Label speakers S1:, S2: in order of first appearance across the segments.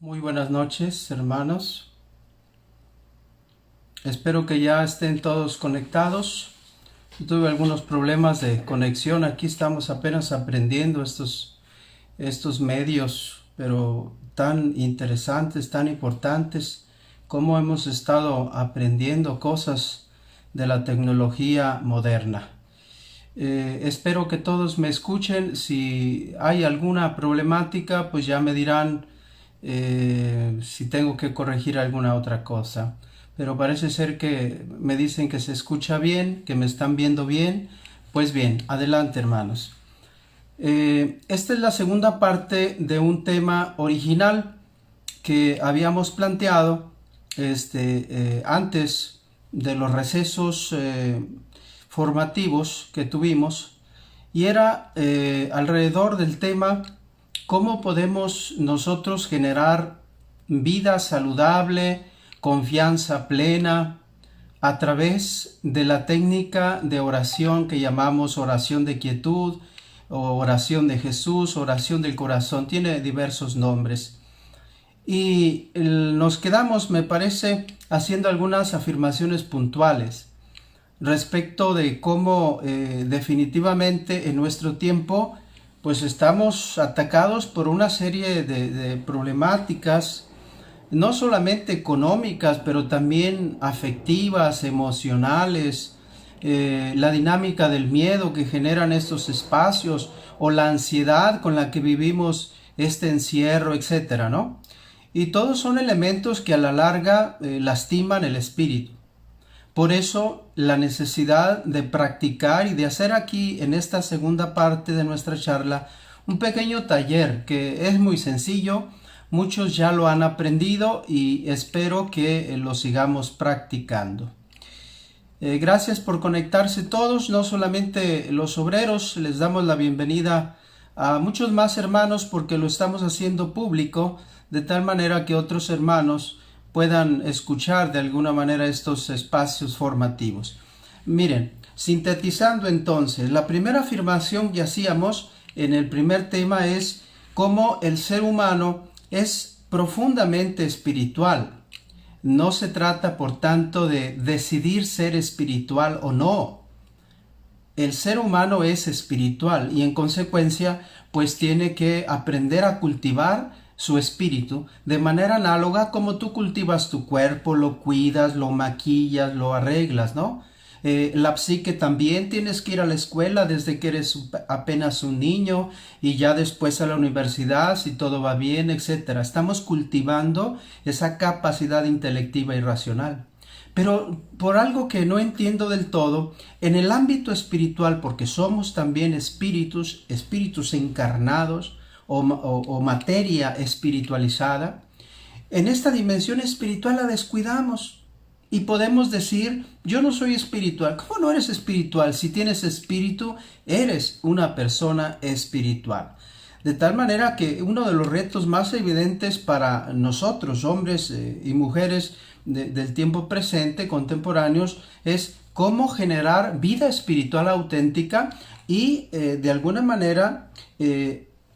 S1: Muy buenas noches, hermanos. Espero que ya estén todos conectados. Tuve algunos problemas de conexión. Aquí estamos apenas aprendiendo estos medios, pero tan interesantes, tan importantes, como hemos estado aprendiendo cosas de la tecnología moderna. Espero que todos me escuchen. Si hay alguna problemática, pues ya me dirán si tengo que corregir alguna otra cosa. Pero parece ser que me dicen que se escucha bien, que me están viendo bien. Pues bien, adelante, hermanos. Esta es la segunda parte de un tema original que habíamos planteado antes de los recesos formativos que tuvimos, y era alrededor del tema cómo podemos nosotros generar vida saludable, confianza plena, a través de la técnica de oración que llamamos oración de quietud, o oración de Jesús, oración del corazón. Tiene diversos nombres. Y nos quedamos, me parece, haciendo algunas afirmaciones puntuales respecto de cómo definitivamente en nuestro tiempo pues estamos atacados por una serie de problemáticas, no solamente económicas, pero también afectivas, emocionales, la dinámica del miedo que generan estos espacios, o la ansiedad con la que vivimos este encierro, etcétera, ¿no? Y todos son elementos que a la larga lastiman el espíritu. Por eso la necesidad de practicar y de hacer aquí en esta segunda parte de nuestra charla un pequeño taller que es muy sencillo. Muchos ya lo han aprendido y espero que lo sigamos practicando. Gracias por conectarse todos, no solamente los obreros. Les damos la bienvenida a muchos más hermanos porque lo estamos haciendo público, de tal manera que otros hermanos puedan escuchar de alguna manera estos espacios formativos. Miren, sintetizando entonces, la primera afirmación que hacíamos en el primer tema es cómo el ser humano es profundamente espiritual. No se trata, por tanto, de decidir ser espiritual o no. El ser humano es espiritual y en consecuencia, pues tiene que aprender a cultivar su espíritu de manera análoga como tú cultivas tu cuerpo, lo cuidas, lo maquillas, lo arreglas, ¿no? La psique también tienes que ir a la escuela desde que eres apenas un niño y ya después a la universidad si todo va bien, etc. Estamos cultivando esa capacidad intelectiva y racional. Pero por algo que no entiendo del todo, en el ámbito espiritual, porque somos también espíritus encarnados, o materia espiritualizada, en esta dimensión espiritual la descuidamos y podemos decir, yo no soy espiritual. ¿Cómo no eres espiritual? Si tienes espíritu, eres una persona espiritual. De tal manera que uno de los retos más evidentes para nosotros, hombres y mujeres del tiempo presente, contemporáneos, es cómo generar vida espiritual auténtica y de alguna manera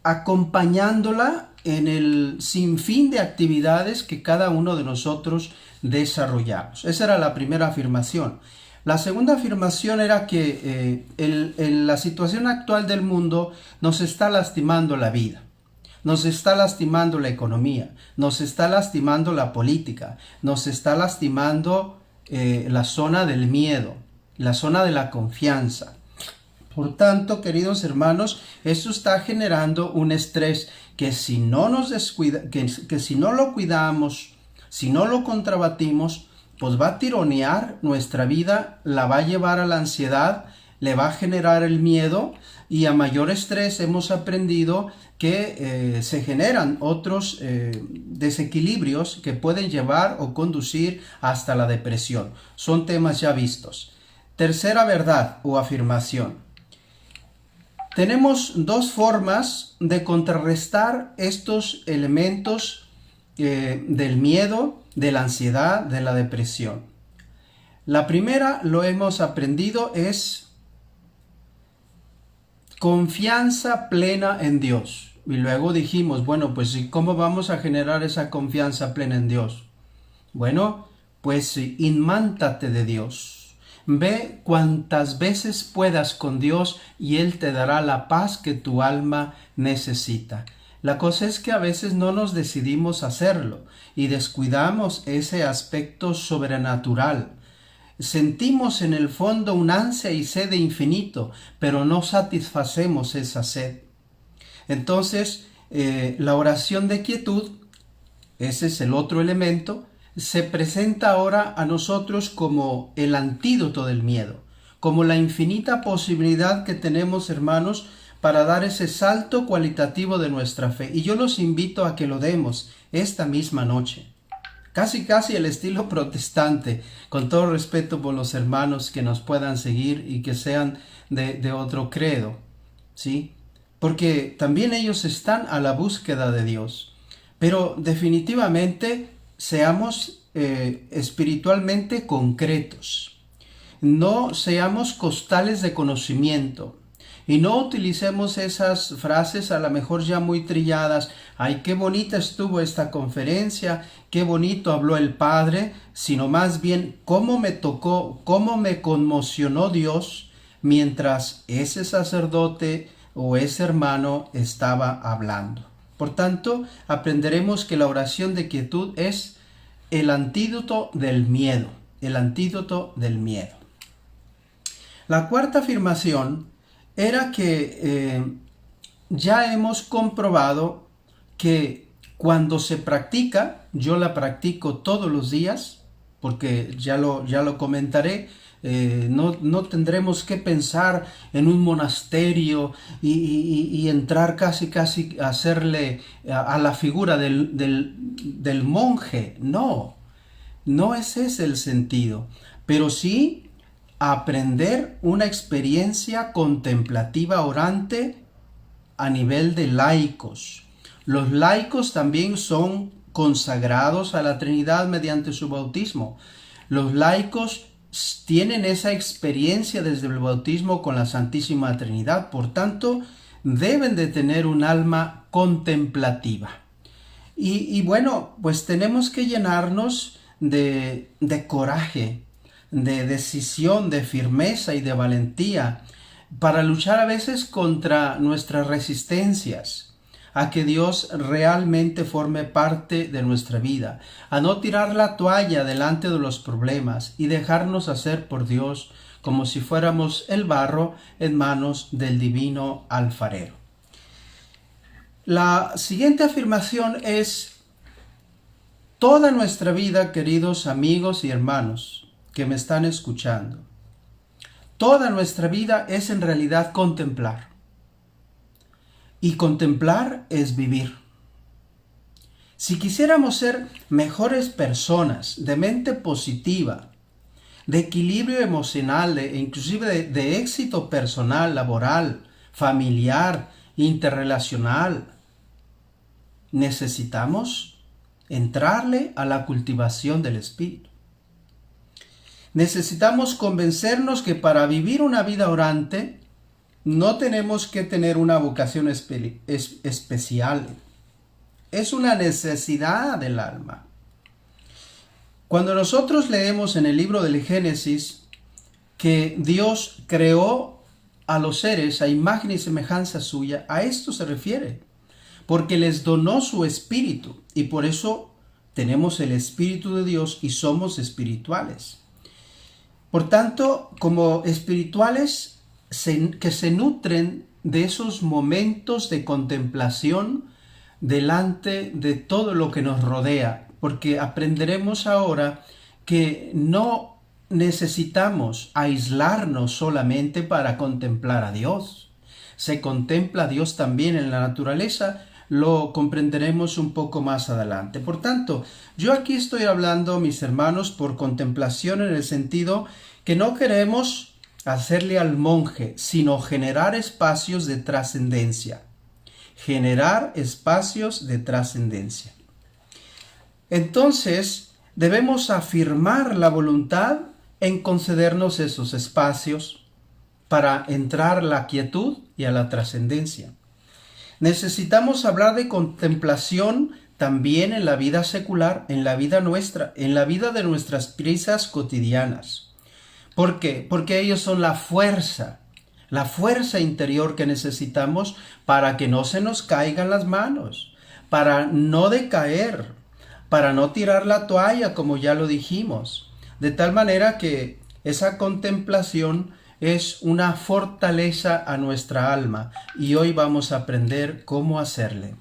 S1: acompañándola en el sinfín de actividades que cada uno de nosotros desarrollamos. Esa era la primera afirmación. La segunda afirmación era que la situación actual del mundo nos está lastimando la vida, nos está lastimando la economía, nos está lastimando la política, nos está lastimando la zona del miedo, la zona de la confianza. Por tanto, queridos hermanos, esto está generando un estrés que si no nos descuida, que si no lo cuidamos, si no lo contrabatimos, pues va a tironear nuestra vida, la va a llevar a la ansiedad, le va a generar el miedo, y a mayor estrés hemos aprendido que se generan otros desequilibrios que pueden llevar o conducir hasta la depresión. Son temas ya vistos. Tercera verdad o afirmación. Tenemos dos formas de contrarrestar estos elementos del miedo, de la ansiedad, de la depresión. La primera, lo hemos aprendido, es confianza plena en Dios. Y luego dijimos, bueno, pues ¿y cómo vamos a generar esa confianza plena en Dios? Bueno, pues inmántate de Dios. Ve cuantas veces puedas con Dios y Él te dará la paz que tu alma necesita. La cosa es que a veces no nos decidimos hacerlo y descuidamos ese aspecto sobrenatural. Sentimos en el fondo un ansia y sed de infinito, pero no satisfacemos esa sed. Entonces, la oración de quietud, ese es el otro elemento, se presenta ahora a nosotros como el antídoto del miedo, como la infinita posibilidad que tenemos, hermanos, para dar ese salto cualitativo de nuestra fe. Y yo los invito a que lo demos esta misma noche. Casi el estilo protestante, con todo respeto por los hermanos que nos puedan seguir y que sean de otro credo, ¿sí? Porque también ellos están a la búsqueda de Dios. Pero definitivamente seamos espiritualmente concretos. No seamos costales de conocimiento. Y no utilicemos esas frases a lo mejor ya muy trilladas. Ay, qué bonita estuvo esta conferencia, qué bonito habló el Padre, sino más bien cómo me tocó, cómo me conmocionó Dios mientras ese sacerdote o ese hermano estaba hablando. Por tanto, aprenderemos que la oración de quietud es el antídoto del miedo, el antídoto del miedo. La cuarta afirmación era que ya hemos comprobado que cuando se practica, yo la practico todos los días, porque ya lo comentaré, no tendremos que pensar en un monasterio y entrar casi a hacerle a la figura del monje. No ese es el sentido, pero sí aprender una experiencia contemplativa orante a nivel de laicos. Los laicos también son consagrados a la Trinidad mediante su bautismo. Los laicos tienen esa experiencia desde el bautismo con la Santísima Trinidad, por tanto, deben de tener un alma contemplativa. Y bueno, pues tenemos que llenarnos de coraje, de decisión, de firmeza y de valentía para luchar a veces contra nuestras resistencias a que Dios realmente forme parte de nuestra vida, a no tirar la toalla delante de los problemas y dejarnos hacer por Dios como si fuéramos el barro en manos del divino alfarero. La siguiente afirmación es: toda nuestra vida, queridos amigos y hermanos que me están escuchando, toda nuestra vida es en realidad contemplar. Y contemplar es vivir. Si quisiéramos ser mejores personas, de mente positiva, de equilibrio emocional, inclusive de éxito personal, laboral, familiar, interrelacional, necesitamos entrarle a la cultivación del espíritu. Necesitamos convencernos que para vivir una vida orante no tenemos que tener una vocación especial. Es una necesidad del alma. Cuando nosotros leemos en el libro del Génesis que Dios creó a los seres a imagen y semejanza suya, a esto se refiere, porque les donó su espíritu y por eso tenemos el espíritu de Dios y somos espirituales. Por tanto, como espirituales que se nutren de esos momentos de contemplación delante de todo lo que nos rodea, porque aprenderemos ahora que no necesitamos aislarnos solamente para contemplar a Dios. Se contempla a Dios también en la naturaleza, lo comprenderemos un poco más adelante. Por tanto, yo aquí estoy hablando, mis hermanos, por contemplación en el sentido que no queremos hacerle al monje, sino generar espacios de trascendencia. Generar espacios de trascendencia. Entonces, debemos afirmar la voluntad en concedernos esos espacios para entrar a la quietud y a la trascendencia. Necesitamos hablar de contemplación también en la vida secular, en la vida nuestra, en la vida de nuestras prisas cotidianas. ¿Por qué? Porque ellos son la fuerza interior que necesitamos para que no se nos caigan las manos, para no decaer, para no tirar la toalla, como ya lo dijimos. De tal manera que esa contemplación es una fortaleza a nuestra alma y hoy vamos a aprender cómo hacerle.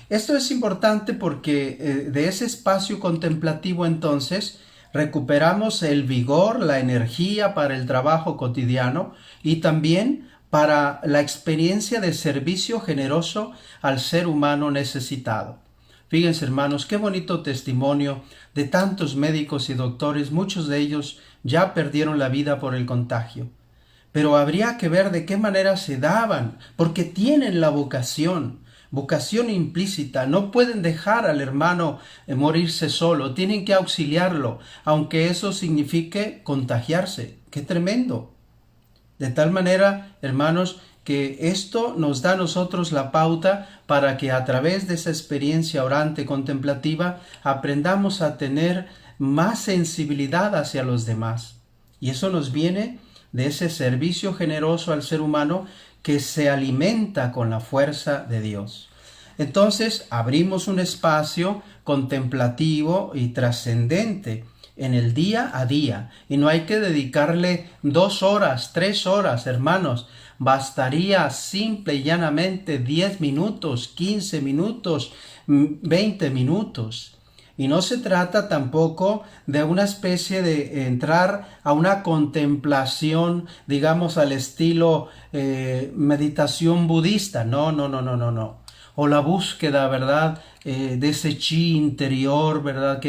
S1: Esto es importante porque de ese espacio contemplativo entonces recuperamos el vigor, la energía para el trabajo cotidiano y también para la experiencia de servicio generoso al ser humano necesitado. Fíjense, hermanos, qué bonito testimonio de tantos médicos y doctores, muchos de ellos ya perdieron la vida por el contagio. Pero habría que ver de qué manera se daban, porque tienen la vocación implícita, no pueden dejar al hermano morirse solo, tienen que auxiliarlo, aunque eso signifique contagiarse. ¡Qué tremendo! De tal manera, hermanos, que esto nos da a nosotros la pauta para que a través de esa experiencia orante contemplativa aprendamos a tener más sensibilidad hacia los demás. Y eso nos viene de ese servicio generoso al ser humano que se alimenta con la fuerza de Dios. Entonces abrimos un espacio contemplativo y trascendente en el día a día, y no hay que dedicarle 2 horas, 3 horas, hermanos. Bastaría simple y llanamente 10 minutos, 15 minutos, 20 minutos. Y no se trata tampoco de una especie de entrar a una contemplación, digamos, al estilo meditación budista. No. O la búsqueda, ¿verdad? De ese chi interior, ¿verdad?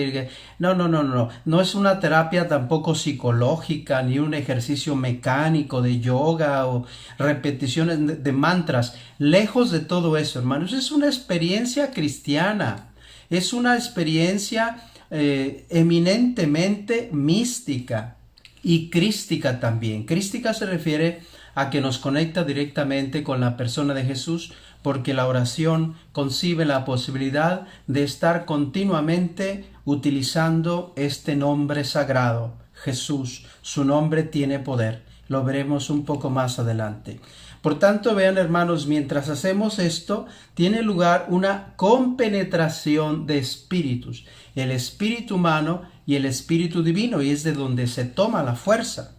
S1: No es una terapia tampoco psicológica, ni un ejercicio mecánico de yoga o repeticiones de mantras. Lejos de todo eso, hermanos, es una experiencia cristiana. Es una experiencia eminentemente mística y crística también. Crística se refiere a que nos conecta directamente con la persona de Jesús, porque la oración concibe la posibilidad de estar continuamente utilizando este nombre sagrado, Jesús. Su nombre tiene poder. Lo veremos un poco más adelante. Por tanto, vean, hermanos, mientras hacemos esto, tiene lugar una compenetración de espíritus, el espíritu humano y el espíritu divino, y es de donde se toma la fuerza.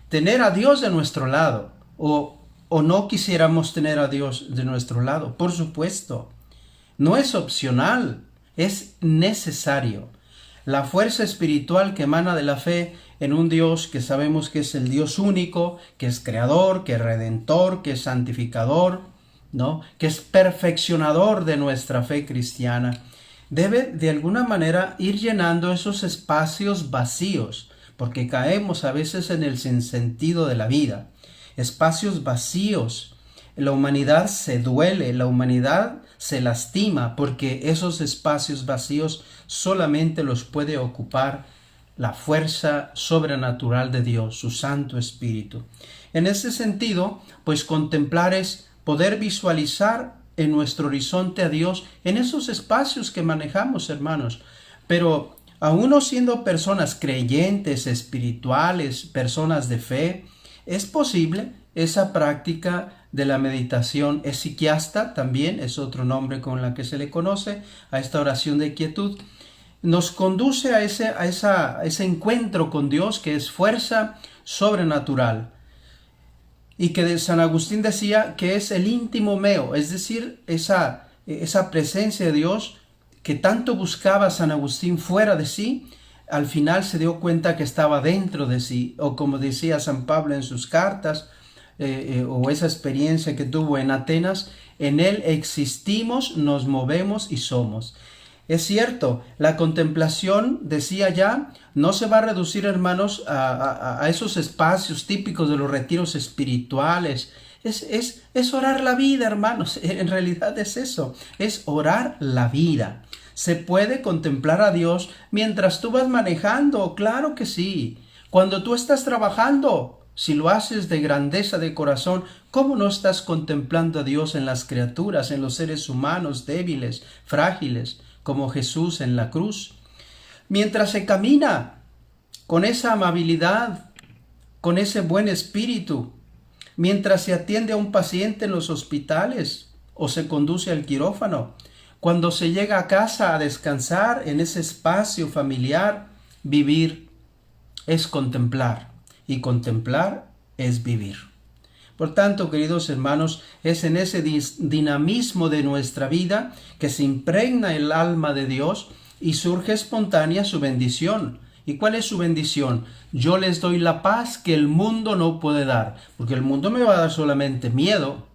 S1: Tener a Dios de nuestro lado, o no quisiéramos tener a Dios de nuestro lado, por supuesto. No es opcional, es necesario. La fuerza espiritual que emana de la fe en un Dios que sabemos que es el Dios único, que es creador, que es redentor, que es santificador, ¿no? Que es perfeccionador de nuestra fe cristiana, debe de alguna manera ir llenando esos espacios vacíos, porque caemos a veces en el sinsentido de la vida. Espacios vacíos. La humanidad se duele, la humanidad se lastima, porque esos espacios vacíos solamente los puede ocupar la fuerza sobrenatural de Dios, su Santo Espíritu. En ese sentido, pues contemplar es poder visualizar en nuestro horizonte a Dios en esos espacios que manejamos, hermanos. Pero aún no siendo personas creyentes, espirituales, personas de fe, es posible esa práctica de la meditación esiquiasta, también es otro nombre con la que se le conoce a esta oración de quietud. Nos conduce a ese encuentro con Dios que es fuerza sobrenatural. Y que San Agustín decía que es el íntimo meo, es decir, esa presencia de Dios que tanto buscaba San Agustín fuera de sí, al final se dio cuenta que estaba dentro de sí, o como decía San Pablo en sus cartas, o esa experiencia que tuvo en Atenas, en él existimos, nos movemos y somos. Es cierto, la contemplación, decía ya, no se va a reducir, hermanos, a esos espacios típicos de los retiros espirituales. Es orar la vida, hermanos. En realidad es eso, es orar la vida. ¿Se puede contemplar a Dios mientras tú vas manejando? Claro que sí. Cuando tú estás trabajando, Si lo haces de grandeza de corazón, ¿cómo no estás contemplando a Dios en las criaturas, en los seres humanos débiles, frágiles, como Jesús en la cruz? Mientras se camina con esa amabilidad, con ese buen espíritu, mientras se atiende a un paciente en los hospitales o se conduce al quirófano, cuando se llega a casa a descansar en ese espacio familiar, vivir es contemplar y contemplar es vivir. Por tanto, queridos hermanos, es en ese dinamismo de nuestra vida que se impregna el alma de Dios y surge espontánea su bendición. ¿Y cuál es su bendición? Yo les doy la paz que el mundo no puede dar, porque el mundo me va a dar solamente miedo.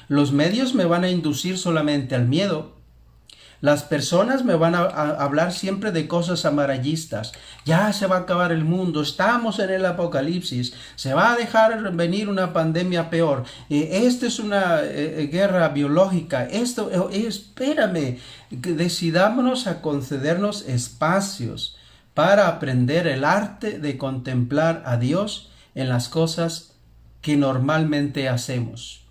S1: Los medios me van a inducir solamente al miedo. Las personas me van a hablar siempre de cosas amarillistas. Ya se va a acabar el mundo, estamos en el apocalipsis, se va a dejar venir una pandemia peor. Esta es una guerra biológica. Espérame, decidámonos a concedernos espacios para aprender el arte de contemplar a Dios en las cosas que normalmente hacemos.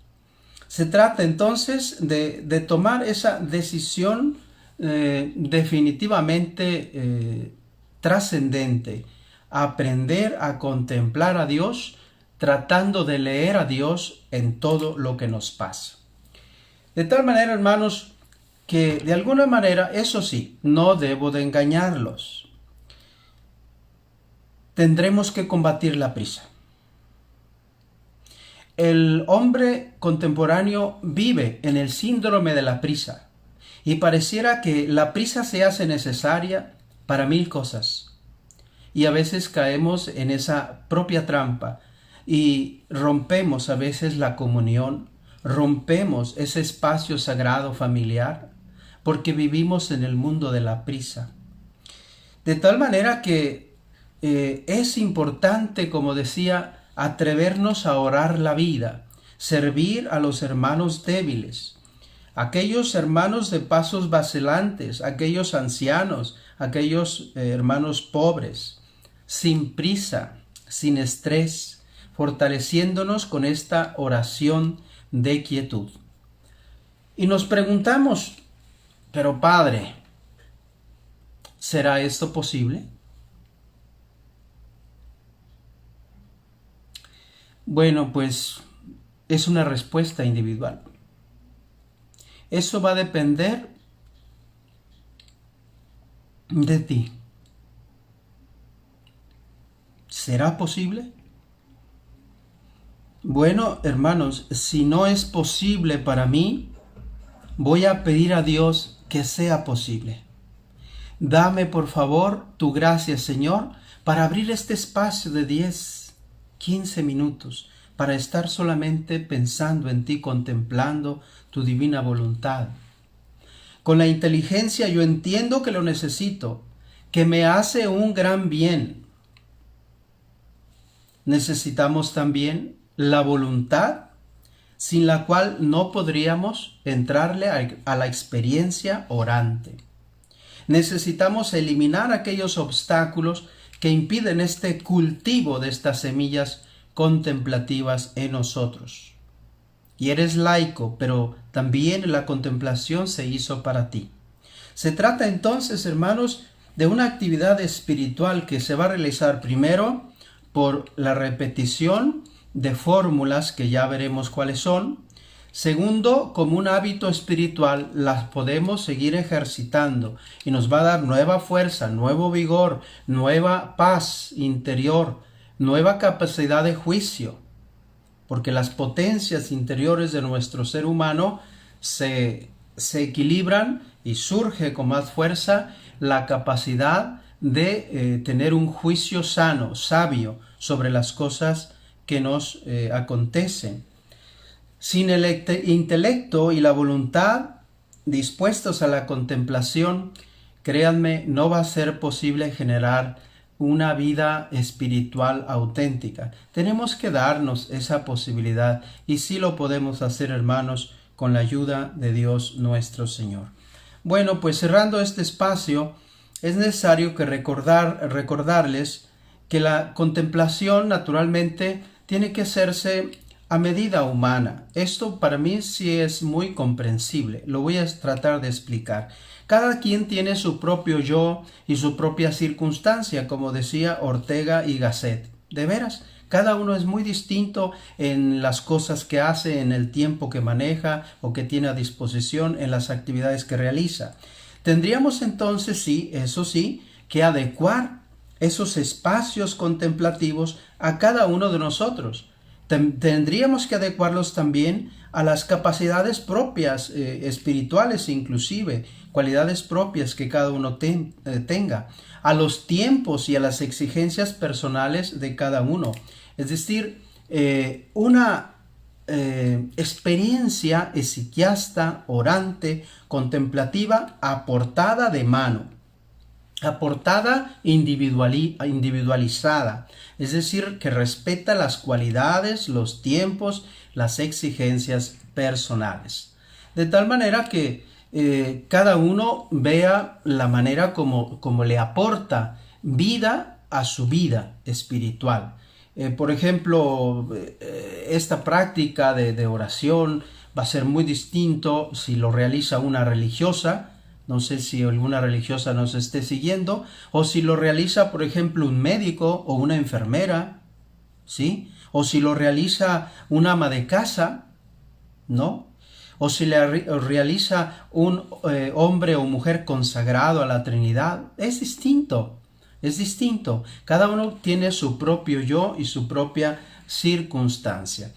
S1: Se trata entonces de tomar esa decisión definitivamente trascendente, aprender a contemplar a Dios, tratando de leer a Dios en todo lo que nos pasa. De tal manera, hermanos, que de alguna manera, eso sí, no debo de engañarlos. Tendremos que combatir la prisa. El hombre contemporáneo vive en el síndrome de la prisa y pareciera que la prisa se hace necesaria para 1000 cosas. Y a veces caemos en esa propia trampa y rompemos a veces la comunión, rompemos ese espacio sagrado familiar porque vivimos en el mundo de la prisa. De tal manera que es importante, como decía, atrevernos a orar la vida, servir a los hermanos débiles, aquellos hermanos de pasos vacilantes, aquellos ancianos, aquellos hermanos pobres, sin prisa, sin estrés, fortaleciéndonos con esta oración de quietud. Y nos preguntamos, pero Padre, ¿será esto posible? Bueno, pues es una respuesta individual. Eso va a depender de ti. ¿Será posible? Bueno, hermanos, si no es posible para mí, voy a pedir a Dios que sea posible. Dame, por favor, tu gracia, Señor, para abrir este espacio de 10-15 minutos para estar solamente pensando en ti, contemplando tu divina voluntad. Con la inteligencia yo entiendo que lo necesito, que me hace un gran bien. Necesitamos también la voluntad, sin la cual no podríamos entrarle a la experiencia orante. Necesitamos eliminar aquellos obstáculos que impiden este cultivo de estas semillas contemplativas en nosotros. Y eres laico, pero también la contemplación se hizo para ti. Se trata entonces, hermanos, de una actividad espiritual que se va a realizar primero por la repetición de fórmulas que ya veremos cuáles son. Segundo, como un hábito espiritual, las podemos seguir ejercitando y nos va a dar nueva fuerza, nuevo vigor, nueva paz interior, nueva capacidad de juicio, porque las potencias interiores de nuestro ser humano se equilibran y surge con más fuerza la capacidad de tener un juicio sano, sabio, sobre las cosas que nos acontecen. Sin el intelecto y la voluntad dispuestos a la contemplación, créanme, no va a ser posible generar una vida espiritual auténtica. Tenemos que darnos esa posibilidad y sí lo podemos hacer, hermanos, con la ayuda de Dios nuestro Señor. Bueno, pues cerrando este espacio, es necesario que recordarles que la contemplación naturalmente tiene que hacerse a medida humana. Esto para mí sí es muy comprensible. Lo voy a tratar de explicar. Cada quien tiene su propio yo y su propia circunstancia, como decía Ortega y Gasset. De veras, cada uno es muy distinto en las cosas que hace, en el tiempo que maneja o que tiene a disposición, en las actividades que realiza. Tendríamos entonces, sí, eso sí, que adecuar esos espacios contemplativos a cada uno de nosotros. Tendríamos que adecuarlos también a las capacidades propias, espirituales inclusive, cualidades propias que cada uno tenga, a los tiempos y a las exigencias personales de cada uno. Es decir, una experiencia esequiasta, orante, contemplativa, aportada de mano, aportada individualizada, es decir, que respeta las cualidades, los tiempos, las exigencias personales. De tal manera que cada uno vea la manera como le aporta vida a su vida espiritual. Por ejemplo, esta práctica de oración va a ser muy distinto si lo realiza una religiosa. No sé si alguna religiosa nos esté siguiendo, o si lo realiza, por ejemplo, un médico o una enfermera, ¿sí? O si lo realiza una ama de casa, ¿no? O si lo realiza un hombre o mujer consagrado a la Trinidad. Es distinto, es distinto. Cada uno tiene su propio yo y su propia circunstancia.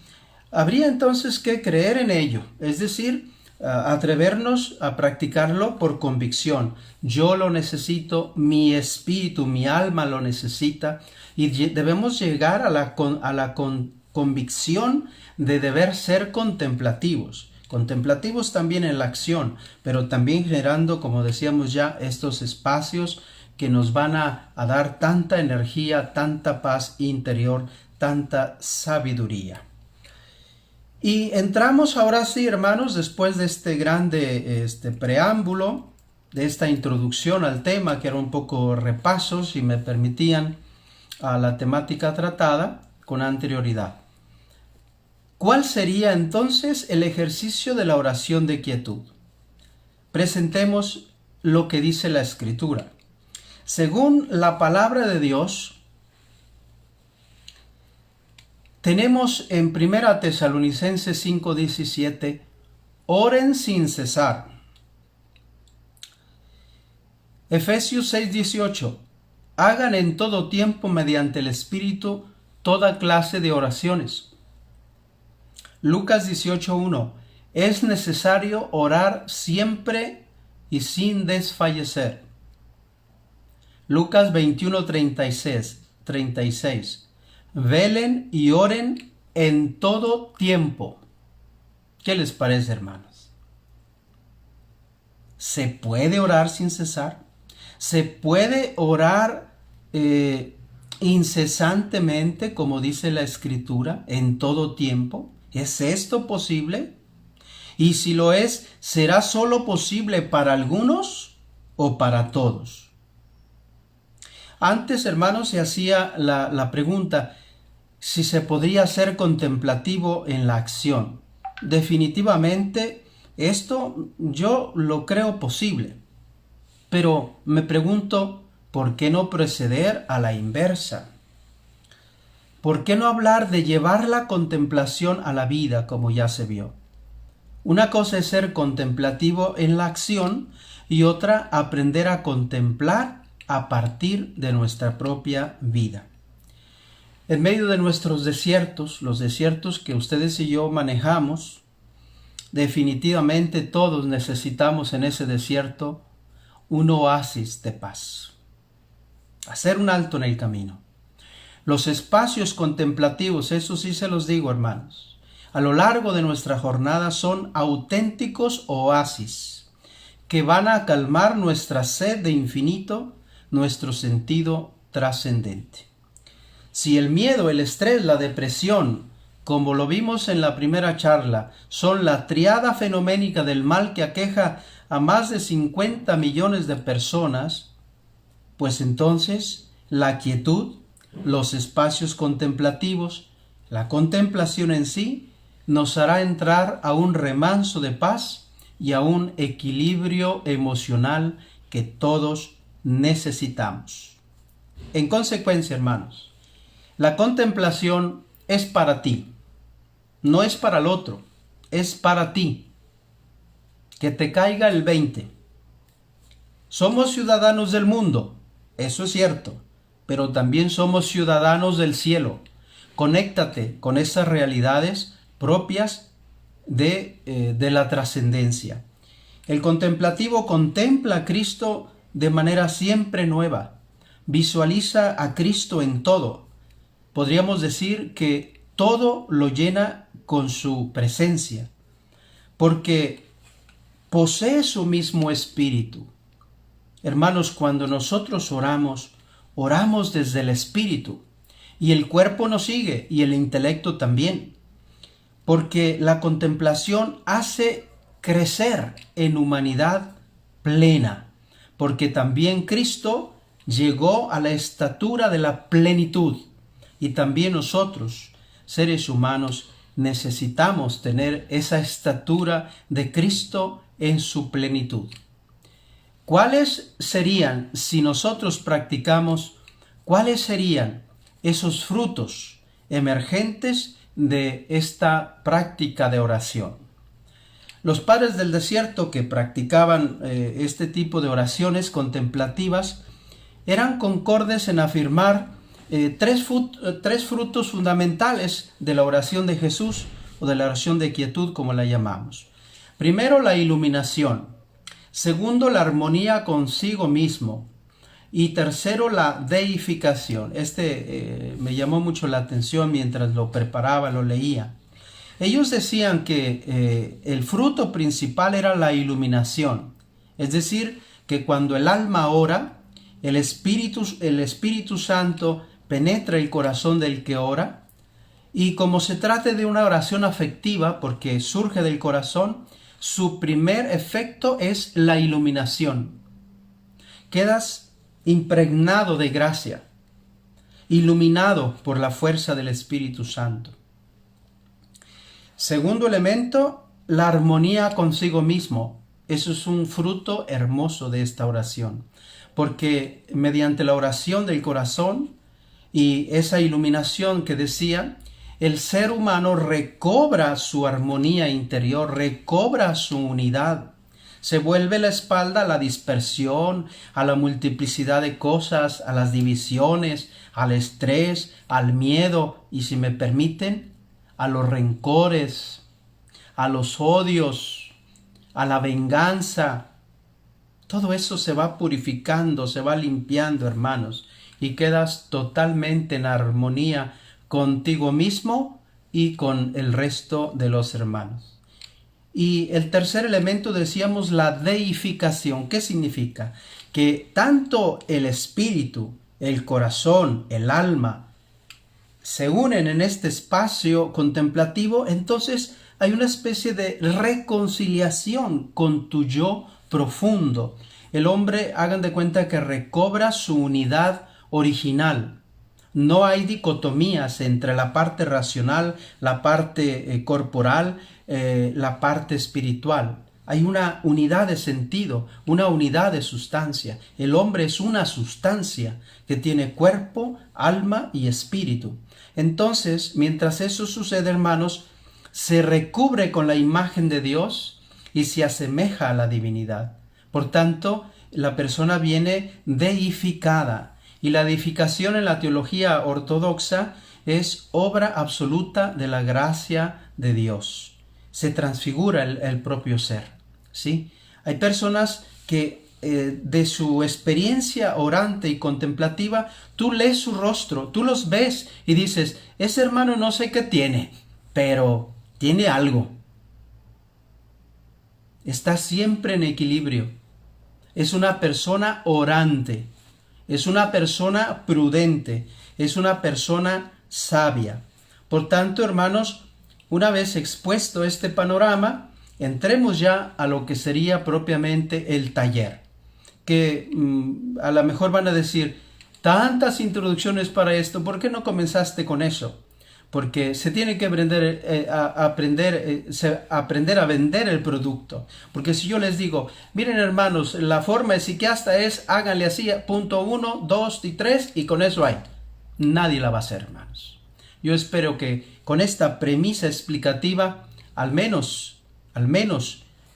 S1: Habría entonces que creer en ello, es decir, atrevernos a practicarlo por convicción. Yo lo necesito, mi espíritu, mi alma lo necesita, y debemos llegar a la convicción de deber ser contemplativos. Contemplativos también en la acción, pero también generando, como decíamos ya, estos espacios que nos van a dar tanta energía, tanta paz interior, tanta sabiduría. Y entramos ahora sí, hermanos, después de este grande preámbulo, de esta introducción al tema, que era un poco repaso, si me permitían, a la temática tratada con anterioridad. ¿Cuál sería entonces el ejercicio de la oración de quietud? Presentemos lo que dice la Escritura. Según la palabra de Dios, tenemos en 1 Tesalonicenses 5:17, oren sin cesar. Efesios 6:18, hagan en todo tiempo mediante el Espíritu toda clase de oraciones. Lucas 18:1, es necesario orar siempre y sin desfallecer. Lucas 21:36, velen y oren en todo tiempo. ¿Qué les parece, hermanos? ¿Se puede orar sin cesar? ¿Se puede orar incesantemente, como dice la Escritura, en todo tiempo? ¿Es esto posible? Y si lo es, ¿será solo posible para algunos o para todos? Antes, hermanos, se hacía la pregunta si se podría ser contemplativo en la acción. Definitivamente, esto yo lo creo posible. Pero me pregunto, ¿por qué no proceder a la inversa? ¿Por qué no hablar de llevar la contemplación a la vida, como ya se vio? Una cosa es ser contemplativo en la acción y otra aprender a contemplar a partir de nuestra propia vida. En medio de nuestros desiertos, los desiertos que ustedes y yo manejamos, definitivamente todos necesitamos en ese desierto un oasis de paz. Hacer un alto en el camino. Los espacios contemplativos, eso sí se los digo, hermanos, a lo largo de nuestra jornada son auténticos oasis que van a calmar nuestra sed de infinito, nuestro sentido trascendente. Si el miedo, el estrés, la depresión, como lo vimos en la primera charla, son la triada fenoménica del mal que aqueja a más de 50 millones de personas, pues entonces la quietud, los espacios contemplativos, la contemplación en sí, nos hará entrar a un remanso de paz y a un equilibrio emocional que todos necesitamos. En consecuencia, hermanos, la contemplación es para ti, no es para el otro, es para ti. Que te caiga el 20. Somos ciudadanos del mundo, eso es cierto, pero también somos ciudadanos del cielo. Conéctate con esas realidades propias de la trascendencia. El contemplativo contempla a Cristo de manera siempre nueva. Visualiza a Cristo en todo. Podríamos decir que todo lo llena con su presencia, porque posee su mismo espíritu. Hermanos, cuando nosotros oramos, oramos desde el espíritu, y el cuerpo nos sigue, y el intelecto también, porque la contemplación hace crecer en humanidad plena, porque también Cristo llegó a la estatura de la plenitud, y también nosotros, seres humanos, necesitamos tener esa estatura de Cristo en su plenitud. ¿Cuáles serían, si nosotros practicamos, cuáles serían esos frutos emergentes de esta práctica de oración? Los padres del desierto que practicaban este tipo de oraciones contemplativas eran concordes en afirmar tres frutos fundamentales de la oración de Jesús o de la oración de quietud, como la llamamos. Primero, la iluminación. Segundo, la armonía consigo mismo. Y tercero, la deificación. Me llamó mucho la atención mientras lo preparaba, lo leía. Ellos decían que el fruto principal era la iluminación. Es decir, que cuando el alma ora, el Espíritu Santo penetra el corazón del que ora. Y como se trate de una oración afectiva, porque surge del corazón, su primer efecto es la iluminación. Quedas impregnado de gracia, iluminado por la fuerza del Espíritu Santo. Segundo elemento, la armonía consigo mismo. Eso es un fruto hermoso de esta oración, porque mediante la oración del corazón y esa iluminación que decía, el ser humano recobra su armonía interior, recobra su unidad. Se vuelve la espalda a la dispersión, a la multiplicidad de cosas, a las divisiones, al estrés, al miedo y, si me permiten, a los rencores, a los odios, a la venganza. Todo eso se va purificando, se va limpiando, hermanos, y quedas totalmente en armonía contigo mismo y con el resto de los hermanos. Y el tercer elemento, decíamos, la deificación. ¿Qué significa? Que tanto el espíritu, el corazón, el alma, se unen en este espacio contemplativo, entonces hay una especie de reconciliación con tu yo profundo. El hombre, hagan de cuenta que recobra su unidad original. No hay dicotomías entre la parte racional, la parte corporal, la parte espiritual. Hay una unidad de sentido, una unidad de sustancia. El hombre es una sustancia que tiene cuerpo, alma y espíritu. Entonces, mientras eso sucede, hermanos, se recubre con la imagen de Dios y se asemeja a la divinidad. Por tanto, la persona viene deificada. Y la deificación en la teología ortodoxa es obra absoluta de la gracia de Dios. Se transfigura el propio ser, ¿sí? Hay personas que de su experiencia orante y contemplativa, tú lees su rostro, tú los ves y dices, ese hermano no sé qué tiene, pero tiene algo. Está siempre en equilibrio. Es una persona orante. Es una persona prudente, es una persona sabia. Por tanto, hermanos, una vez expuesto este panorama, entremos ya a lo que sería propiamente el taller. Que a lo mejor van a decir, tantas introducciones para esto, ¿por qué no comenzaste con eso? Porque se tiene que aprender a vender el producto. Porque si yo les digo, miren hermanos, la forma eficacia es, háganle así, punto 1, 2 y 3, y con eso hay. Nadie la va a hacer, hermanos. Yo espero que con esta premisa explicativa, al menos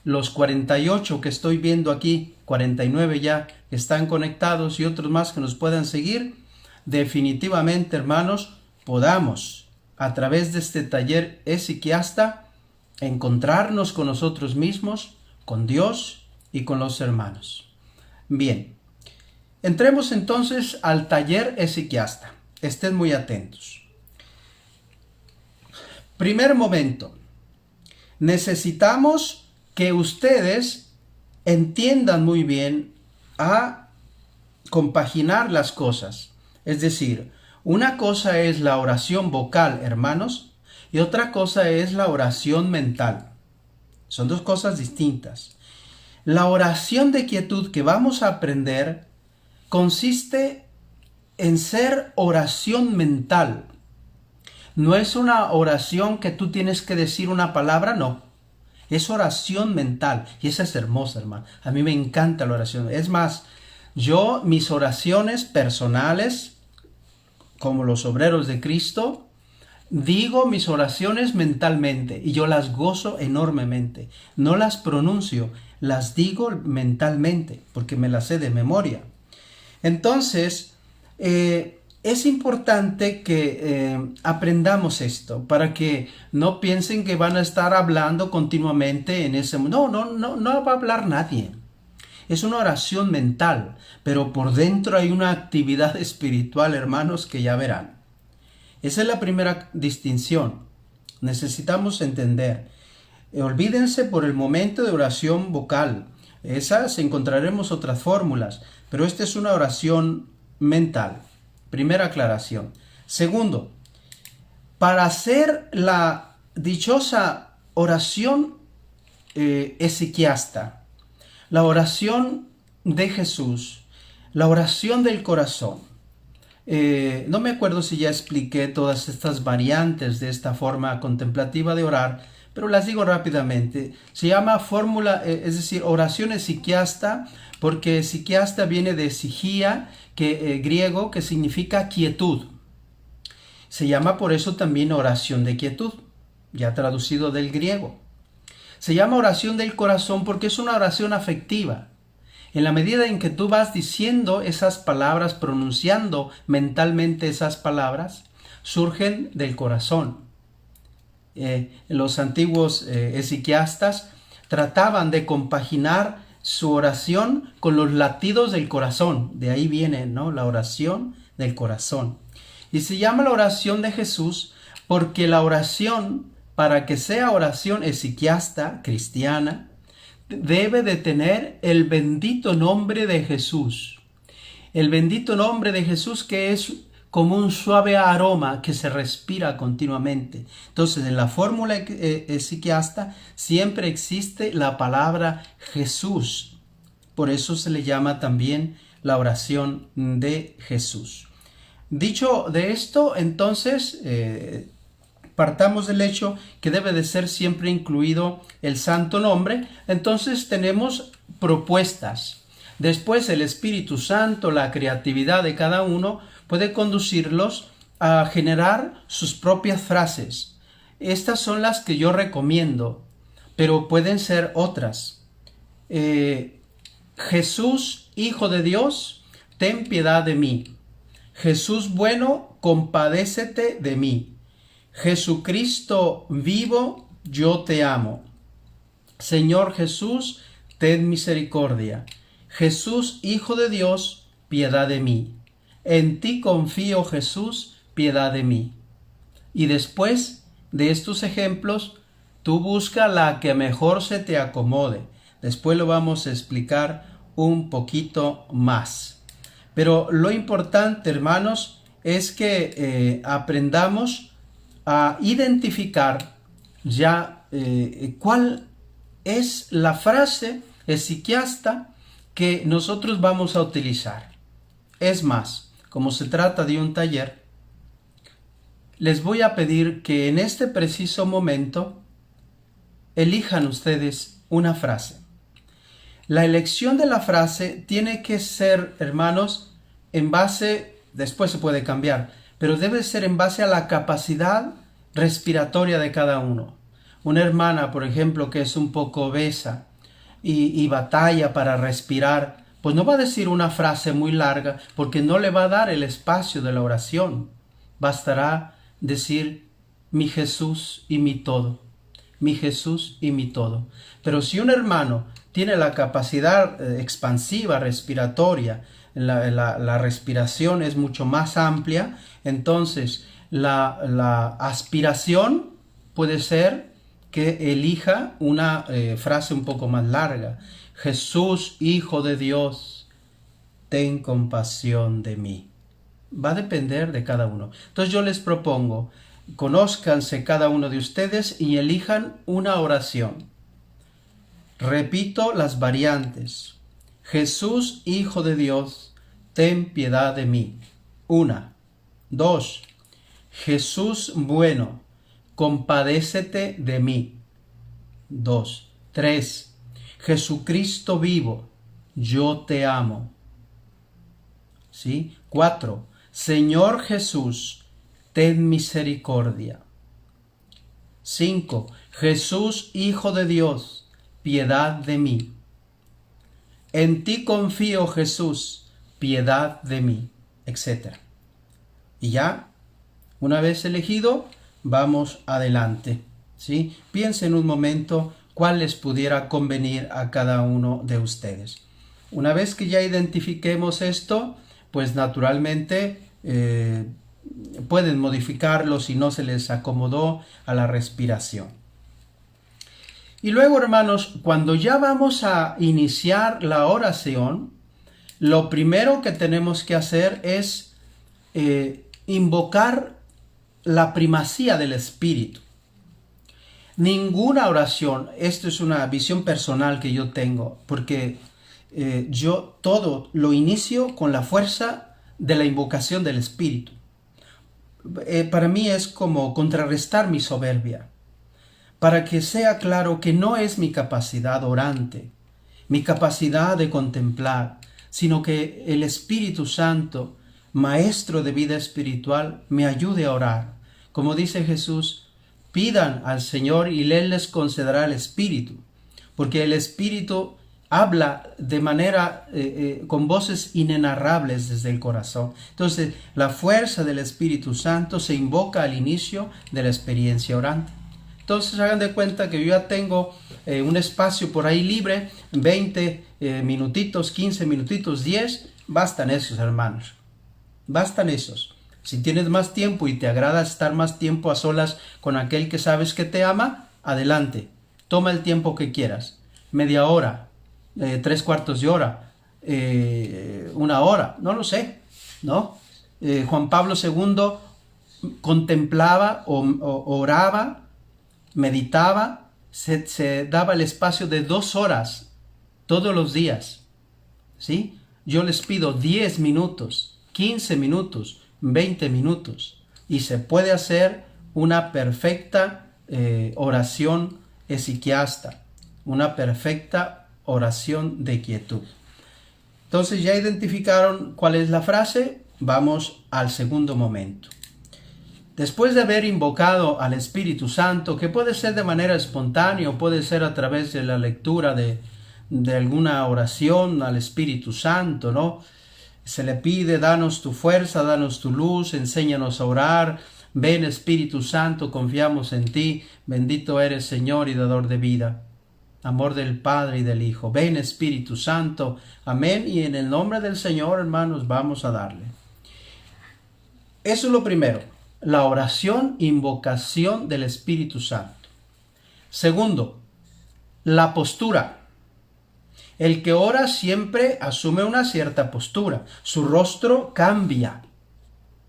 S1: los 48 que estoy viendo aquí, 49 ya que están conectados y otros más que nos puedan seguir, definitivamente, hermanos, podamos a través de este taller Ezequiasta encontrarnos con nosotros mismos, con Dios y con los hermanos. Bien, entremos entonces al taller Ezequiasta. Estén muy atentos. Primer momento, necesitamos que ustedes entiendan muy bien a compaginar las cosas. Es decir, una cosa es la oración vocal, hermanos, y otra cosa es la oración mental. Son dos cosas distintas. La oración de quietud que vamos a aprender consiste en ser oración mental. No es una oración que tú tienes que decir una palabra, no. Es oración mental. Y esa es hermosa, hermano. A mí me encanta la oración. Es más, mis oraciones personales, como los obreros de Cristo, digo mis oraciones mentalmente y yo las gozo enormemente. No las pronuncio, las digo mentalmente porque me las sé de memoria. Entonces, es importante que aprendamos esto para que no piensen que van a estar hablando continuamente en ese mundo. No va a hablar nadie. Es una oración mental, pero por dentro hay una actividad espiritual, hermanos, que ya verán. Esa es la primera distinción. Necesitamos entender. Olvídense por el momento de oración vocal. Esas encontraremos otras fórmulas, pero esta es una oración mental. Primera aclaración. Segundo, para hacer la dichosa oración ezequiasta, la oración de Jesús, la oración del corazón. No me acuerdo si ya expliqué todas estas variantes de esta forma contemplativa de orar, pero las digo rápidamente. Se llama fórmula, es decir, oración ezequiasta, porque ezequiasta viene de exigía, griego, que significa quietud. Se llama por eso también oración de quietud, ya traducido del griego. Se llama oración del corazón porque es una oración afectiva. En la medida en que tú vas diciendo esas palabras, pronunciando mentalmente esas palabras, surgen del corazón. Los antiguos ezequiastas trataban de compaginar su oración con los latidos del corazón. De ahí viene, ¿no?, la oración del corazón. Y se llama la oración de Jesús porque la oración, para que sea oración ezequiasta, cristiana, debe de tener el bendito nombre de Jesús. El bendito nombre de Jesús, que es como un suave aroma que se respira continuamente. Entonces, en la fórmula ezequiasta siempre existe la palabra Jesús. Por eso se le llama también la oración de Jesús. Dicho de esto, entonces, partamos del hecho que debe de ser siempre incluido el santo nombre. Entonces tenemos propuestas. Después el Espíritu Santo, la creatividad de cada uno, puede conducirlos a generar sus propias frases. Estas son las que yo recomiendo, pero pueden ser otras. Jesús, Hijo de Dios, ten piedad de mí. Jesús bueno, compadécete de mí. Jesucristo vivo, yo te amo. Señor Jesús, ten misericordia. Jesús, Hijo de Dios, piedad de mí. En ti confío, Jesús, piedad de mí. Y después de estos ejemplos, tú busca la que mejor se te acomode. Después lo vamos a explicar un poquito más. Pero lo importante, hermanos, es que aprendamos a identificar ya cuál es la frase ezequiasta que nosotros vamos a utilizar. Es más, como se trata de un taller, les voy a pedir que en este preciso momento elijan ustedes una frase. La elección de la frase tiene que ser, hermanos, en base, después se puede cambiar, pero debe ser en base a la capacidad respiratoria de cada uno. Una hermana, por ejemplo, que es un poco obesa y batalla para respirar, pues no va a decir una frase muy larga porque no le va a dar el espacio de la oración. Bastará decir mi Jesús y mi todo, mi Jesús y mi todo. Pero si un hermano tiene la capacidad expansiva respiratoria, la respiración es mucho más amplia, entonces la aspiración puede ser que elija una frase un poco más larga. Jesús, Hijo de Dios, ten compasión de mí. Va a depender de cada uno. Entonces yo les propongo, conózcanse cada uno de ustedes y elijan una oración. Repito las variantes. Jesús, Hijo de Dios, ten piedad de mí. 1. 2. Jesús bueno, compadécete de mí. 2. 3. Jesucristo vivo, yo te amo. ¿Sí? 4. Señor Jesús, ten misericordia. 5. Jesús, Hijo de Dios, piedad de mí. En ti confío, Jesús, piedad de mí, etc. Y ya, una vez elegido, vamos adelante. ¿Sí? Piensen un momento cuál les pudiera convenir a cada uno de ustedes. Una vez que ya identifiquemos esto, pues naturalmente pueden modificarlo si no se les acomodó a la respiración. Y luego, hermanos, cuando ya vamos a iniciar la oración, lo primero que tenemos que hacer es invocar la primacía del Espíritu. Ninguna oración, esto es una visión personal que yo tengo, porque yo todo lo inicio con la fuerza de la invocación del Espíritu. Para mí es como contrarrestar mi soberbia, para que sea claro que no es mi capacidad orante, mi capacidad de contemplar, sino que el Espíritu Santo, Maestro de vida espiritual, me ayude a orar. Como dice Jesús, pidan al Señor y Él les concederá el Espíritu, porque el Espíritu habla de manera, con voces inenarrables desde el corazón. Entonces, la fuerza del Espíritu Santo se invoca al inicio de la experiencia orante. Entonces, hagan de cuenta que yo ya tengo un espacio por ahí libre, 20 minutitos, 15 minutitos, 10, bastan esos, hermanos. Bastan esos. Si tienes más tiempo y te agrada estar más tiempo a solas con aquel que sabes que te ama, adelante. Toma el tiempo que quieras. Media hora, 3/4 de hora, 1 hora, no lo sé, ¿no? Juan Pablo II contemplaba, oraba, meditaba, se daba el espacio de 2 horas todos los días, ¿sí? Yo les pido 10 minutos, 15 minutos, 20 minutos, y se puede hacer una perfecta oración esiquiasta, una perfecta oración de quietud. Entonces ya identificaron cuál es la frase, vamos al segundo momento. Después de haber invocado al Espíritu Santo, que puede ser de manera espontánea o puede ser a través de la lectura de alguna oración al Espíritu Santo, ¿no? Se le pide, danos tu fuerza, danos tu luz, enséñanos a orar. Ven Espíritu Santo, confiamos en ti. Bendito eres Señor y dador de vida. Amor del Padre y del Hijo. Ven Espíritu Santo. Amén. Y en el nombre del Señor, hermanos, vamos a darle. Eso es lo primero. La oración, invocación del Espíritu Santo. Segundo, la postura. El que ora siempre asume una cierta postura. Su rostro cambia.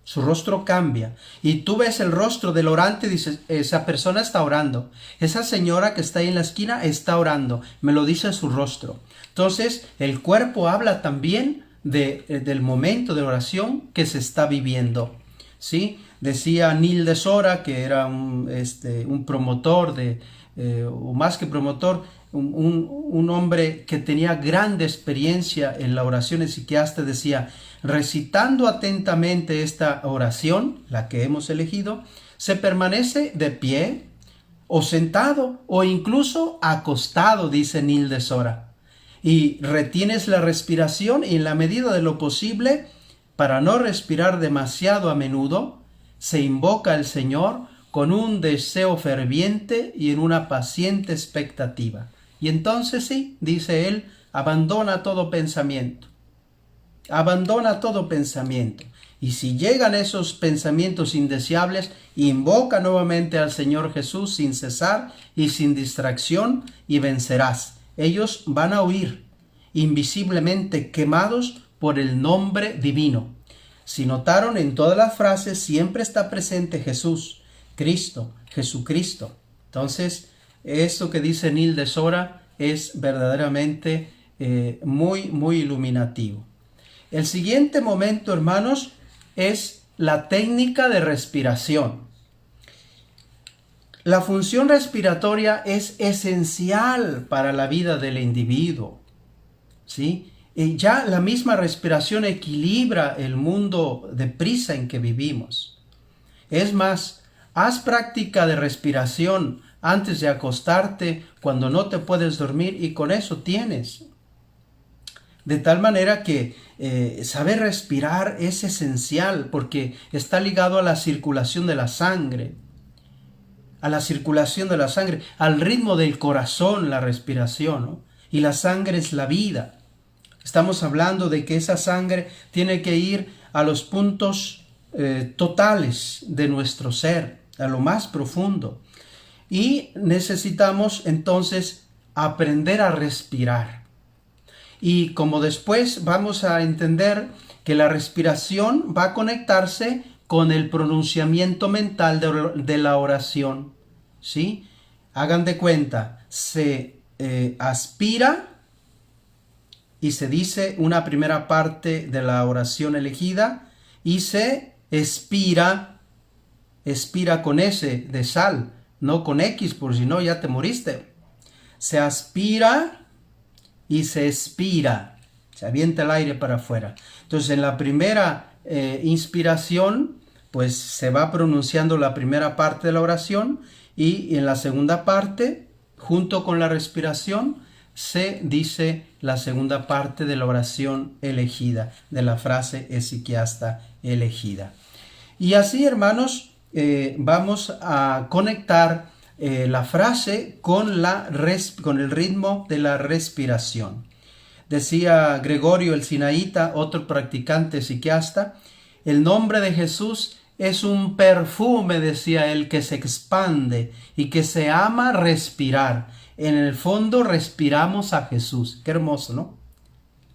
S1: Su rostro cambia. Y tú ves el rostro del orante y dices, esa persona está orando. Esa señora que está ahí en la esquina está orando. Me lo dice su rostro. Entonces, el cuerpo habla también del momento de oración que se está viviendo. ¿Sí? Decía Neil de Sora, que era un promotor, o más que promotor, un hombre que tenía grande experiencia en la oración psiquiasta, decía: recitando atentamente esta oración, la que hemos elegido, se permanece de pie o sentado o incluso acostado, dice Neil de Sora, y retienes la respiración, y en la medida de lo posible, para no respirar demasiado a menudo, se invoca al Señor con un deseo ferviente y en una paciente expectativa. Y entonces sí, dice él, abandona todo pensamiento. Abandona todo pensamiento. Y si llegan esos pensamientos indeseables, invoca nuevamente al Señor Jesús sin cesar y sin distracción, y vencerás. Ellos van a huir, invisiblemente quemados por el nombre divino. Si notaron, en todas las frases siempre está presente Jesús, Cristo, Jesucristo. Entonces, esto que dice Neil de Sora es verdaderamente muy, muy iluminativo. El siguiente momento, hermanos, es la técnica de respiración. La función respiratoria es esencial para la vida del individuo, ¿sí? Y ya la misma respiración equilibra el mundo de prisa en que vivimos. Es más, haz práctica de respiración antes de acostarte, cuando no te puedes dormir, y con eso tienes. De tal manera que saber respirar es esencial, porque está ligado a la circulación de la sangre. A la circulación de la sangre, al ritmo del corazón, la respiración, ¿no? Y la sangre es la vida. Estamos hablando de que esa sangre tiene que ir a los puntos totales de nuestro ser, a lo más profundo. Y necesitamos entonces aprender a respirar. Y como después vamos a entender que la respiración va a conectarse con el pronunciamiento mental de la oración, ¿sí? Hagan de cuenta, se aspira y se dice una primera parte de la oración elegida, y se expira con S de sal, no con X, por si no ya te moriste. Se aspira y se expira, se avienta el aire para afuera. Entonces, en la primera inspiración, pues se va pronunciando la primera parte de la oración, y en la segunda parte, junto con la respiración, se dice la segunda parte de la oración elegida, de la frase psiquiasta elegida. Y así, hermanos, vamos a conectar la frase con el ritmo de la respiración. Decía Gregorio el Sinaíta, otro practicante psiquiasta: el nombre de Jesús es un perfume, decía él, que se expande y que se ama respirar. En el fondo respiramos a Jesús. Qué hermoso, ¿no?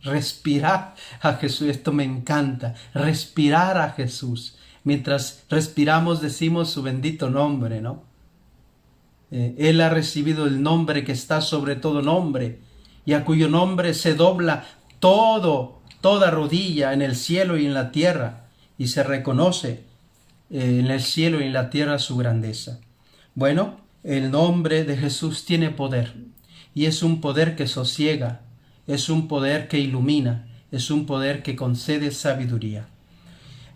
S1: Respirar a Jesús, esto me encanta. Respirar a Jesús. Mientras respiramos decimos su bendito nombre, ¿no? Él ha recibido el nombre que está sobre todo nombre, y a cuyo nombre se dobla toda rodilla en el cielo y en la tierra, y se reconoce en el cielo y en la tierra su grandeza. Bueno, el nombre de Jesús tiene poder, y es un poder que sosiega, es un poder que ilumina, es un poder que concede sabiduría.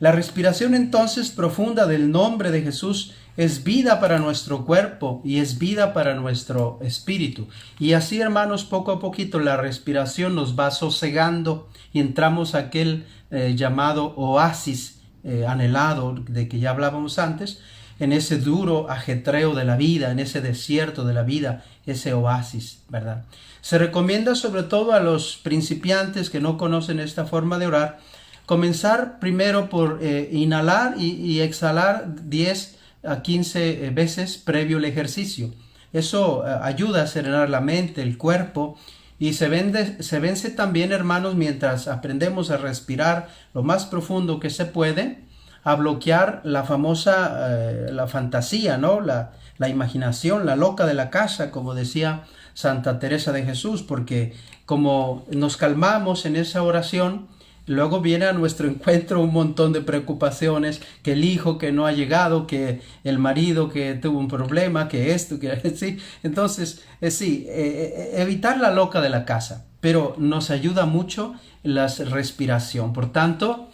S1: La respiración entonces profunda del nombre de Jesús es vida para nuestro cuerpo y es vida para nuestro espíritu. Y así, hermanos, poco a poquito la respiración nos va sosegando y entramos a aquel llamado oasis anhelado de que ya hablábamos antes, en ese duro ajetreo de la vida, en ese desierto de la vida, ese oasis, ¿verdad? Se recomienda sobre todo a los principiantes que no conocen esta forma de orar, comenzar primero por inhalar y exhalar 10 a 15 veces previo al ejercicio. Eso ayuda a serenar la mente, el cuerpo, y se vence también, hermanos, mientras aprendemos a respirar lo más profundo que se puede, a bloquear la famosa, la fantasía, ¿no? La imaginación, la loca de la casa, como decía Santa Teresa de Jesús, porque como nos calmamos en esa oración, Luego viene a nuestro encuentro un montón de preocupaciones, que el hijo que no ha llegado, que el marido que tuvo un problema, que esto, que sí. Entonces, evitar la loca de la casa, pero nos ayuda mucho la respiración. Por tanto,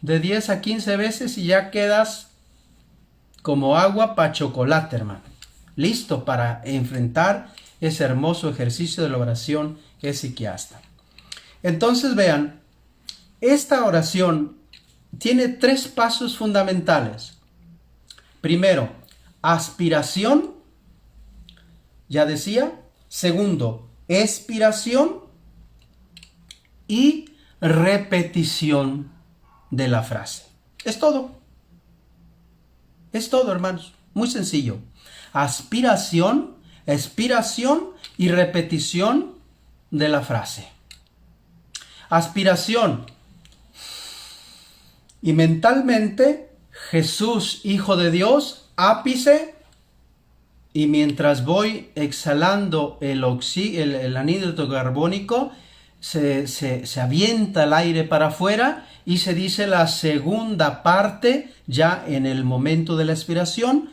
S1: de 10 a 15 veces y ya quedas como agua para chocolate, hermano. Listo para enfrentar ese hermoso ejercicio de la oración esiquiasta. Entonces vean, esta oración tiene 3 pasos fundamentales. Primero, aspiración, ya decía. Segundo, expiración y repetición de la frase. Es todo. Es todo, hermanos. Muy sencillo. Aspiración, expiración y repetición de la frase. Aspiración. Y mentalmente, Jesús, Hijo de Dios, ápice. Y mientras voy exhalando el anhídrido carbónico, se avienta el aire para afuera y se dice la segunda parte, ya en el momento de la expiración: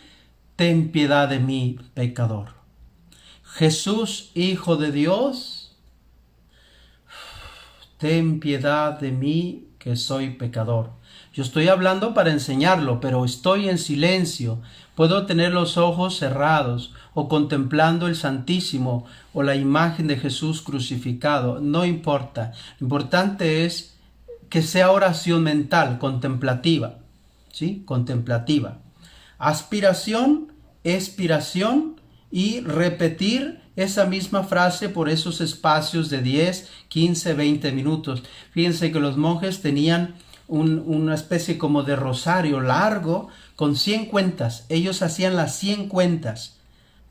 S1: ten piedad de mí, pecador. Jesús, Hijo de Dios, ten piedad de mí, que soy pecador. Yo estoy hablando para enseñarlo, pero estoy en silencio. Puedo tener los ojos cerrados o contemplando el Santísimo o la imagen de Jesús crucificado. No importa. Lo importante es que sea oración mental, contemplativa. ¿Sí? Contemplativa. Aspiración, expiración y repetir esa misma frase por esos espacios de 10, 15, 20 minutos. Fíjense que los monjes tenían una especie como de rosario largo con 100 cuentas. Ellos hacían las 100 cuentas,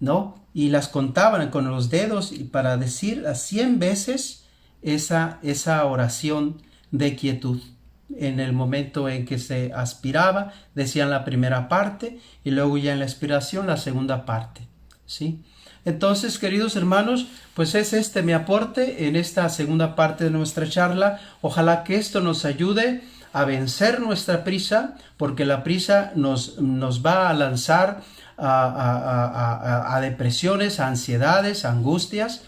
S1: ¿no? Y las contaban con los dedos y para decir las 100 veces esa oración de quietud. En el momento en que se aspiraba, decían la primera parte y luego ya en la expiración la segunda parte, ¿sí? Entonces, queridos hermanos, pues es mi aporte en esta segunda parte de nuestra charla. Ojalá que esto nos ayude a vencer nuestra prisa, porque la prisa nos va a lanzar a depresiones, a ansiedades, a angustias,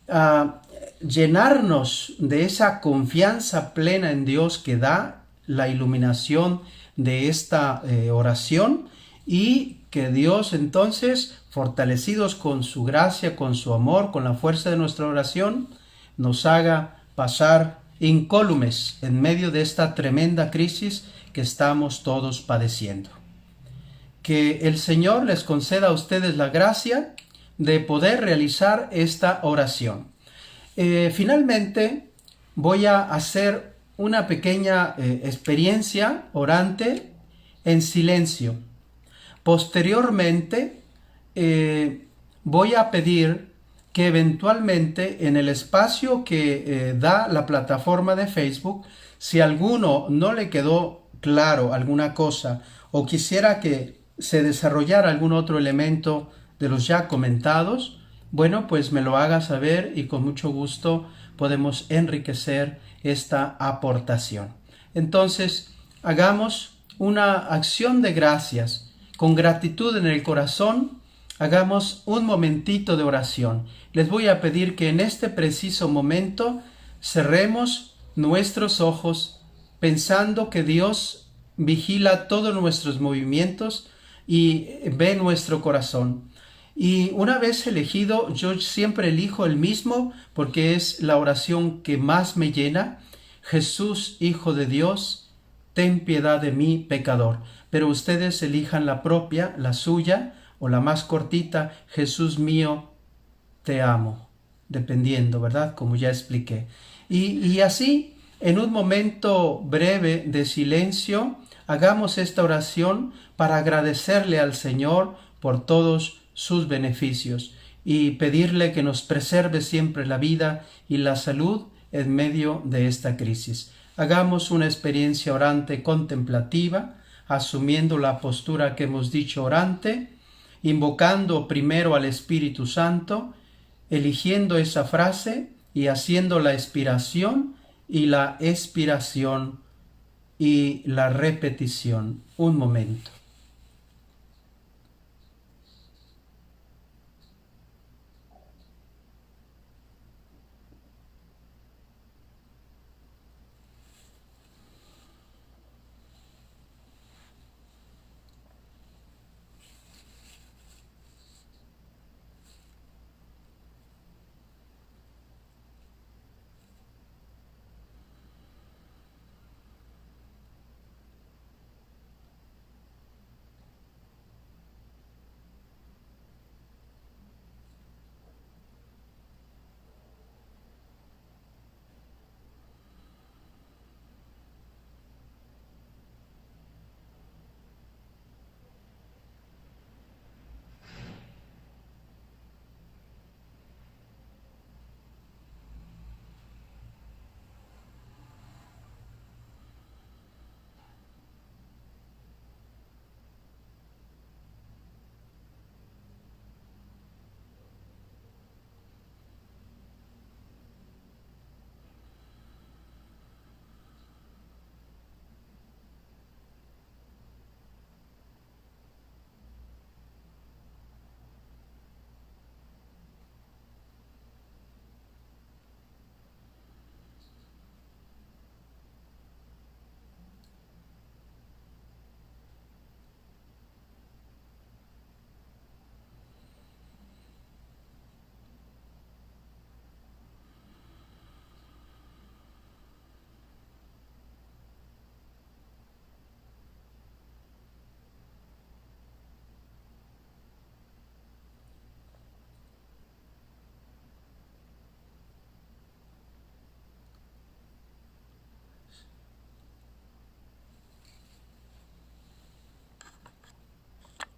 S1: a llenarnos de esa confianza plena en Dios que da la iluminación de esta oración, y que Dios entonces, fortalecidos con su gracia, con su amor, con la fuerza de nuestra oración, nos haga pasar incólumes en medio de esta tremenda crisis que estamos todos padeciendo. Que el Señor les conceda a ustedes la gracia de poder realizar esta oración. Finalmente voy a hacer una pequeña experiencia orante en silencio. Posteriormente voy a pedir que eventualmente en el espacio que da la plataforma de Facebook, si a alguno no le quedó claro alguna cosa o quisiera que se desarrollara algún otro elemento de los ya comentados, bueno, pues me lo haga saber y con mucho gusto podemos enriquecer esta aportación. Entonces, hagamos una acción de gracias. Con gratitud en el corazón, hagamos un momentito de oración. Les voy a pedir que en este preciso momento cerremos nuestros ojos pensando que Dios vigila todos nuestros movimientos y ve nuestro corazón. Y una vez elegido, yo siempre elijo el mismo porque es la oración que más me llena. Jesús, Hijo de Dios, ten piedad de mí, pecador. Pero ustedes elijan la propia, la suya, o la más cortita: Jesús mío, te amo. Dependiendo, ¿verdad? Como ya expliqué. Y así, en un momento breve de silencio, hagamos esta oración para agradecerle al Señor por todos sus beneficios y pedirle que nos preserve siempre la vida y la salud en medio de esta crisis. Hagamos una experiencia orante contemplativa, asumiendo la postura que hemos dicho orante, invocando primero al Espíritu Santo, eligiendo esa frase y haciendo la expiración y la expiración y la repetición. Un momento.